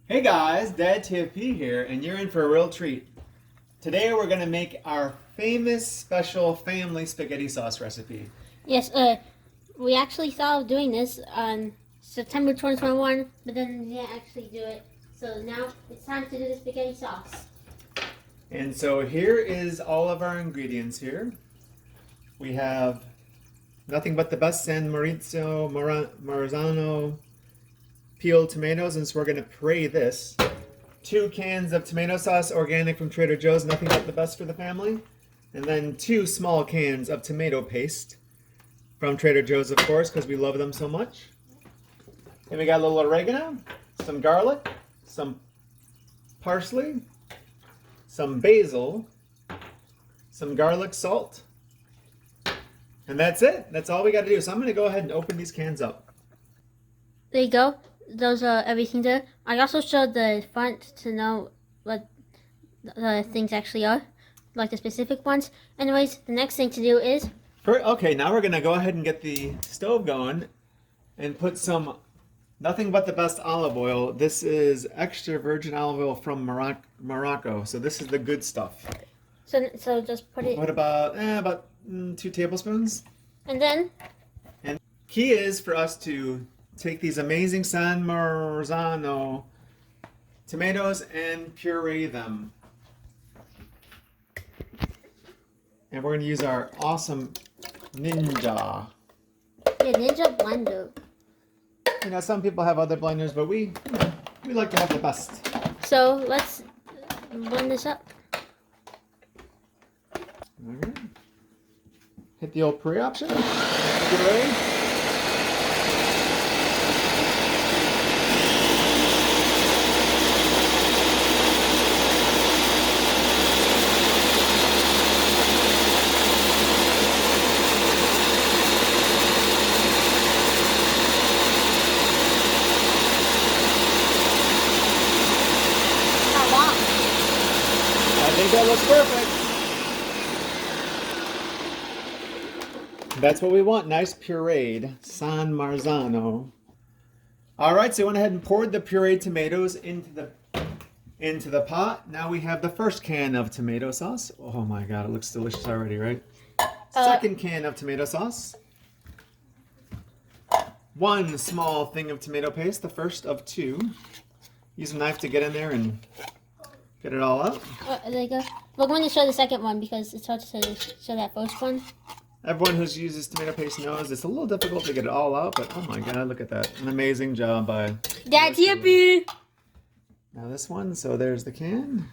Hey guys, DadTFP here, and you're in for a real treat. Today we're going to make our famous special family spaghetti sauce recipe. Yes, we actually thought of doing this on September 2021, but then we didn't actually do it. So now it's time to do the spaghetti sauce. And so here is all of our ingredients here. We have nothing but the best San Marzano peeled tomatoes, and so we're going to puree this. 2 cans of tomato sauce, organic from Trader Joe's, nothing but the best for the family. And then 2 small cans of tomato paste from Trader Joe's, of course, because we love them so much. And we got a little oregano, some garlic, some parsley, some basil, some garlic salt. And that's it. That's all we got to do. So I'm going to go ahead and open these cans up. There you go. Those are everything there. I also showed the front to know what the things actually are, like the specific ones. Anyways, the next thing to do is... Okay, now we're going to go ahead and get the stove going and put some nothing but the best olive oil. This is extra virgin olive oil from Morocco. So this is the good stuff. So just put it... What about 2 tablespoons? And then... And key is for us to take these amazing San Marzano tomatoes and puree them. And we're going to use our awesome Ninja. Yeah, Ninja blender. You know, some people have other blenders, but we like to have the best. So let's blend this up. Okay. Hit the old puree option. Puree. I think that looks perfect. That's what we want, nice pureed San Marzano. Alright, so we went ahead and poured the pureed tomatoes into the pot. Now we have the first can of tomato sauce. Oh my god, it looks delicious already, right? Second can of tomato sauce. 1 small thing of tomato paste, the first of 2. Use a knife to get in there and get it all out. There you go. We're going to show the second one because it's hard to show that first one. Everyone who uses tomato paste knows it's a little difficult to get it all out, but oh my god, look at that. An amazing job by DadTFP! Now this one, so there's the can.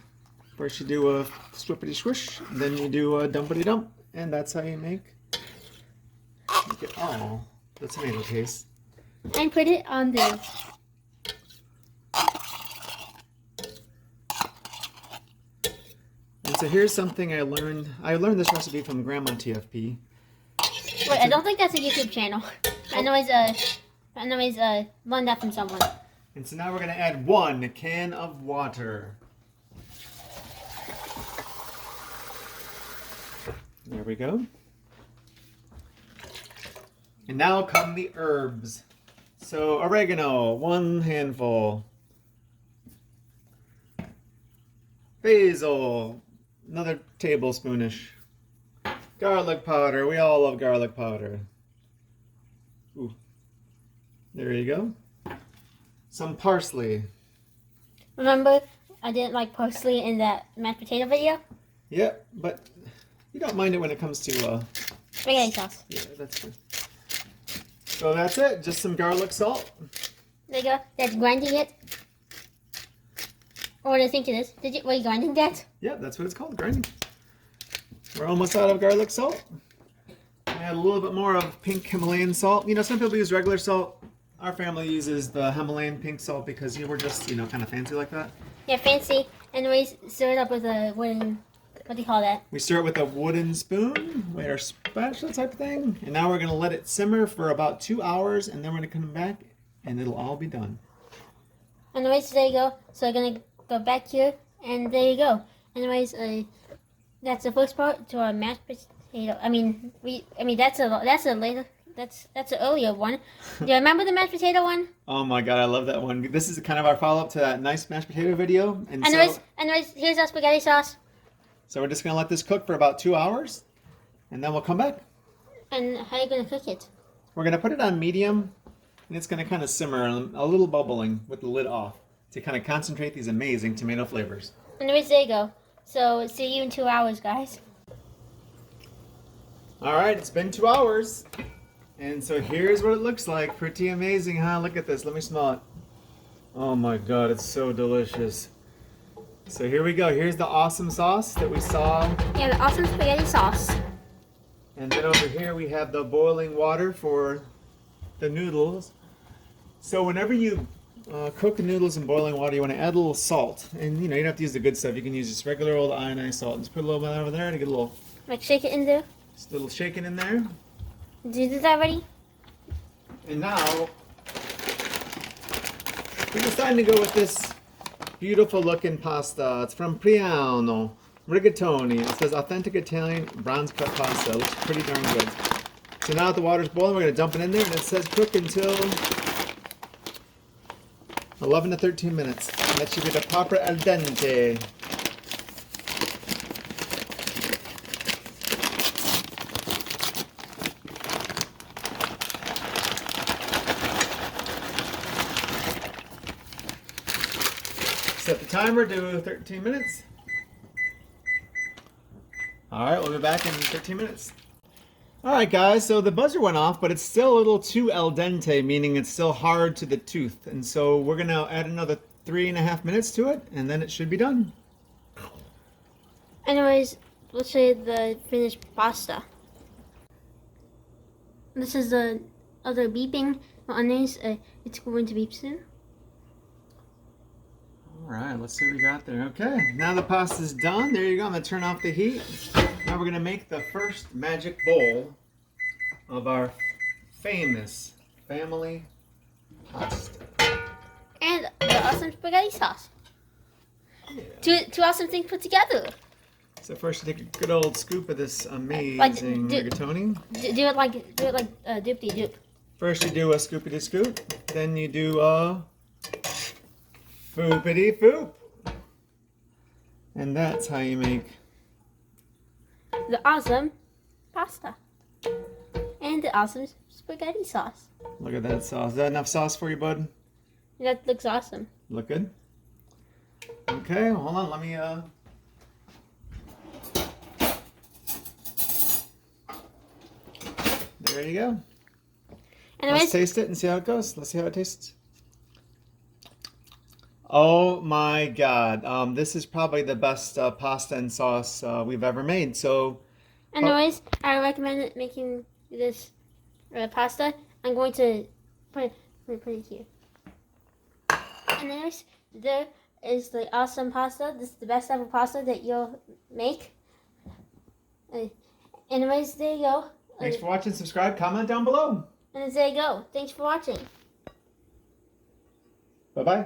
First you do a swippity swish, then you do a dumpity dump, and that's how you get all the tomato paste. And put it on there. And so here's something I learned. I learned this recipe from Grandma TFP. Wait, I don't think that's a YouTube channel. I know he's learned that from someone. And so now we're gonna add 1 can of water. There we go. And now come the herbs. So oregano, 1 handful. Basil, another tablespoonish. Garlic powder, we all love garlic powder. Ooh. There you go. Some parsley. Remember, I didn't like parsley in that mashed potato video? Yeah, but you don't mind it when it comes to Spaghetti sauce. yeah, that's good. So that's it, just some garlic salt. There you go. That's grinding it. Or what do you think it is? Were you grinding that? Yeah, that's what it's called, grinding. We're almost out of garlic salt. Add a little bit more of pink Himalayan salt. You know, some people use regular salt. Our family uses the Himalayan pink salt because we're just, kind of fancy like that. Yeah, fancy. Anyways, stir it up with a wooden, what do you call that? We stir it with a wooden spoon, with our spatula type of thing. And now we're going to let it simmer for about 2 hours, and then we're going to come back, and it'll all be done. Anyways, there you go. So we're going to go back here, and there you go. Anyways, that's the first part to our mashed potato. That's a later That's an earlier one. Do you remember the mashed potato one? Oh my god, I love that one. This is kind of our follow-up to that nice mashed potato video. And Anyways, here's our spaghetti sauce. so we're just gonna let this cook for about 2 hours, and then we'll come back. And how are you gonna cook it? We're gonna put it on medium, and it's gonna kind of simmer a little bubbling with the lid off to kind of concentrate these amazing tomato flavors. Anyways, there you go. So see you in 2 hours, guys. All right, it's been 2 hours. And so here's what it looks like. Pretty amazing, huh? Look at this. Let me smell it. Oh my god, it's so delicious. So here we go. Here's the awesome sauce that we saw. Yeah, the awesome spaghetti sauce. And then over here we have the boiling water for the noodles. So whenever you cook the noodles in boiling water, you want to add a little salt. And you don't have to use the good stuff. You can use just regular old ionized salt. Just put a little bit over there to get a little... Like shake it in there. Just a little shaking in there. Did you do that already? And now, we decided to go with this beautiful looking pasta. It's from Priano, Rigatoni. It says authentic Italian bronze cut pasta. It looks pretty darn good. So now that the water's boiling, we're going to dump it in there, and it says cook until 11 to 13 minutes. And that should be the proper al dente. Set the timer to 13 minutes. All right, we'll be back in 13 minutes. All right, guys, so the buzzer went off, but it's still a little too al dente, meaning it's still hard to the tooth. And so we're gonna add another 3.5 minutes to it, and then it should be done. Anyways, let's say the finished pasta. This is the other beeping onions. It's going to beep soon. All right, let's see what we got there. Okay, now the pasta's done. There you go. I'm gonna turn off the heat. Now we're gonna make the first magic bowl of our famous family pasta. And the awesome spaghetti sauce. Yeah. Two awesome things put together. So first you take a good old scoop of this amazing rigatoni. Do it like doop-de-doop. First you do a scoopity scoop, then you do a foopity foop. And that's how you make the awesome pasta. And the awesome spaghetti sauce. Look at that sauce. Is that enough sauce for you, bud? That looks awesome. Look good? Okay, hold on, let me there you go. Anyways, let's taste it and see how it goes. Let's see how it tastes. Oh my god. This is probably the best pasta and sauce we've ever made. So anyways, I recommend making this pasta. I'm going to put it here. And anyways, there is the awesome pasta. This is the best ever pasta that you'll make. Anyways, there you go. Thanks for watching. Subscribe, comment down below. And there you go. Thanks for watching. Bye-bye.